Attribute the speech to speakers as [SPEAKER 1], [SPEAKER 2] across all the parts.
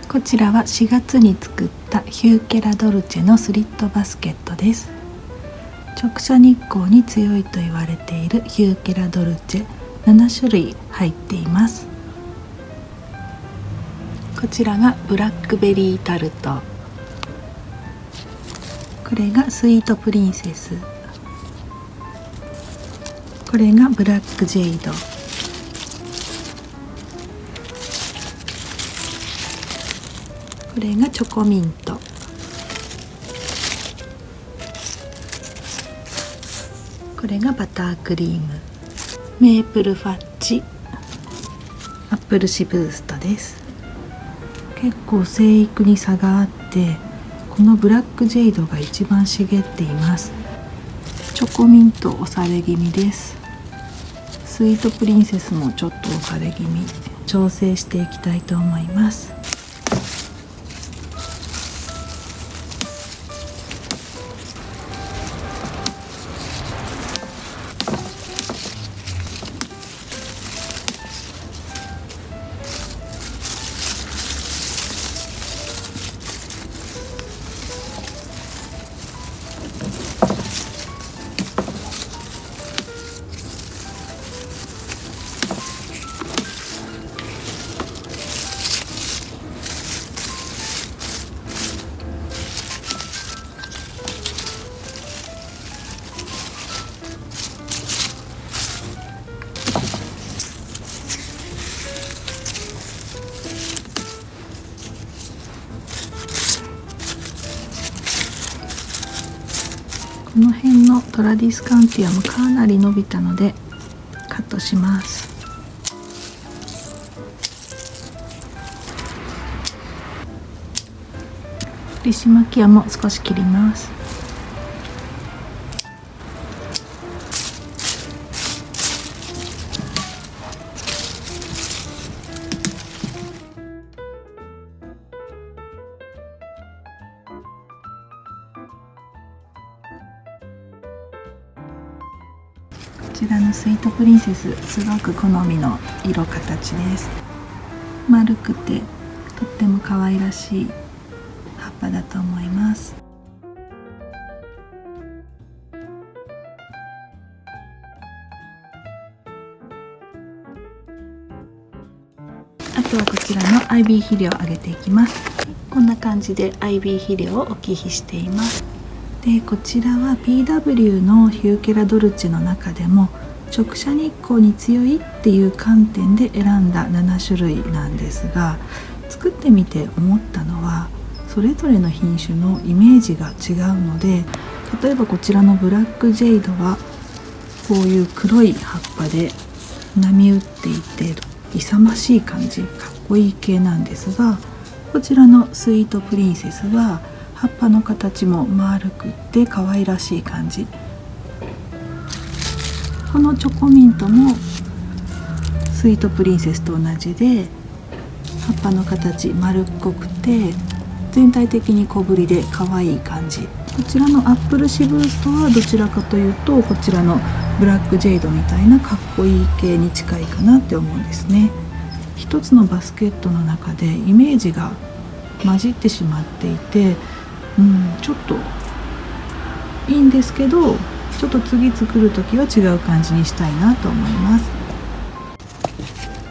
[SPEAKER 1] こちらは4月に作ったヒューケラドルチェのスリットバスケットです。直射日光に強いと言われているヒューケラドルチェ7種類入っています。こちらがブラックベリータルト、これがスイートプリンセス、これがブラックジェイド、これがチョコミント、これがバタークリーム、メープルファッジ、アップルシブーストです。結構生育に差があって、このブラックジェイドが一番茂っています。チョコミント押され気味です。スイートプリンセスもちょっと押され気味、調整していきたいと思います。この辺のトラディスカンティアもかなり伸びたのでカットします。リシマキアも少し切ります。こちらのスイートプリンセス、すごく好みの色形です。丸くてとっても可愛らしい葉っぱだと思います。あとはこちらの IB 肥料をあげていきます。こんな感じで IB 肥料を置き火しています。でこちらは PW のヒューケラドルチェの中でも直射日光に強いっていう観点で選んだ7種類なんですが、作ってみて思ったのはそれぞれの品種のイメージが違うので、例えばこちらのブラックジェイドはこういう黒い葉っぱで波打っていて勇ましい感じ、かっこいい系なんですが、こちらのスイートプリンセスは葉っぱの形も丸くって可愛らしい感じ。このチョコミントもスイートプリンセスと同じで葉っぱの形丸っこくて全体的に小ぶりで可愛い感じ。こちらのアップルシブーストはどちらかというとこちらのブラックジェイドみたいなかっこいい系に近いかなって思うんですね。一つのバスケットの中でイメージが混じってしまっていて、ちょっといいんですけど、ちょっと次作る時は違う感じにしたいなと思います。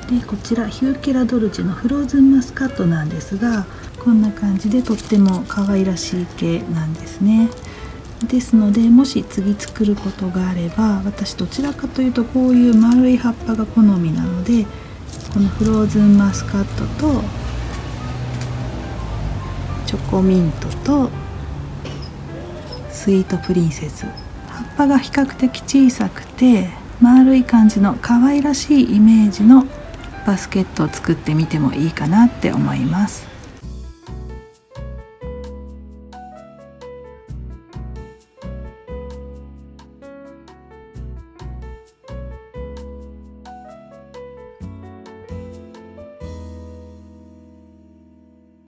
[SPEAKER 1] でこちらヒューケラドルチェのフローズンマスカットなんですが、こんな感じでとっても可愛らしい系なんですね。ですのでもし次作ることがあれば、私どちらかというとこういう丸い葉っぱが好みなので、このフローズンマスカットとチョコミントとスイートプリンセス、葉っぱが比較的小さくて丸い感じの可愛らしいイメージのバスケットを作ってみてもいいかなって思います。